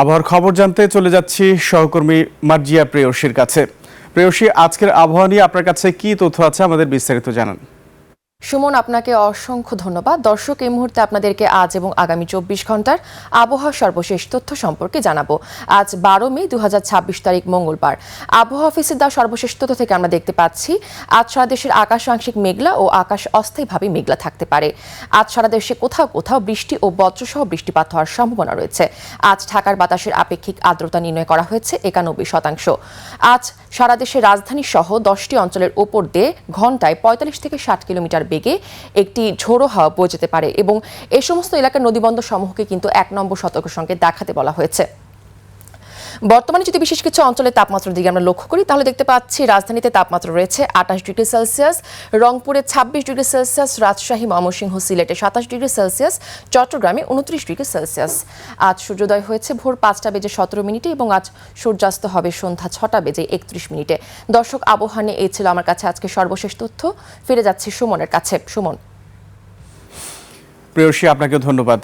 আবহাওয়ার খবর জানতে চলে যাচ্ছি সহকর্মী মার্জিয়া প্রেয়সীর কাছে। প্রেয়সী, আজকের আবহাওয়া নিয়ে আপনার কাছে কি তথ্য আছে, আমাদের বিস্তারিত জানান। সুমন, আপনাকে অসংখ্য ধন্যবাদ। দর্শক, এই মুহূর্তে আপনাদেরকে আজ এবং আগামী 24 ঘন্টার আবহাওয়ার সর্বশেষ তথ্য সম্পর্কে জানাবো। আজ 12 মে 2026 তারিখ মঙ্গলবার। আবহাওয়া অফিসের দেওয়া সর্বশেষ তথ্য থেকে আমরা দেখতে পাচ্ছি আজ সারা দেশের আকাশ আংশিক মেঘলা ও আকাশ অস্থায়ীভাবে মেঘলা থাকতে পারে। আজ সারা দেশে কোথাও কোথাও বৃষ্টি ও বজ্রসহ বৃষ্টিপাত হওয়ার সম্ভাবনা রয়েছে। আজ ঢাকার বাতাসের আপেক্ষিক আর্দ্রতা নির্ণয় করা হয়েছে 91%। আজ সারা দেশের রাজধানী সহ 10টি অঞ্চলের উপর দিয়ে ঘন্টায় 45 থেকে 60 কিলোমিটার বেগে একটি ঝোড়ো হাওয়া বয়ে যেতে পারে এবং এই সমস্ত এলাকার নদীবন্দর সমূহকে কিন্তু 1 নম্বর সতর্ক সংকেত দেখাতে বলা হয়েছে। বর্তমানে যদি বিশেষ কিছু অঞ্চলের তাপমাত্রার দিকে আমরা লক্ষ্য করি, তাহলে দেখতে পাচ্ছি রাজধানীতে তাপমাত্রা রয়েছে 28 ডিগ্রি সেলসিয়াস, রংপুরে 26 ডিগ্রি সেলসিয়াস, রাজশাহী, ময়মনসিংহ, সিলেটে 27 ডিগ্রি সেলসিয়াস, চট্টগ্রামে 29 ডিগ্রি সেলসিয়াস। আজ সূর্যোদয় হয়েছে ভোর 5:17 এবং আজ সূর্যাস্ত হবে সন্ধ্যা 6:31। দর্শক, আবহাওয়া নিয়ে এই ছিল আমার কাছে আজকে সর্বশেষ তথ্য। ফিরে যাচ্ছি সুমনের কাছে। সুমন। প্রেয়সী, আপনাকে ধন্যবাদ।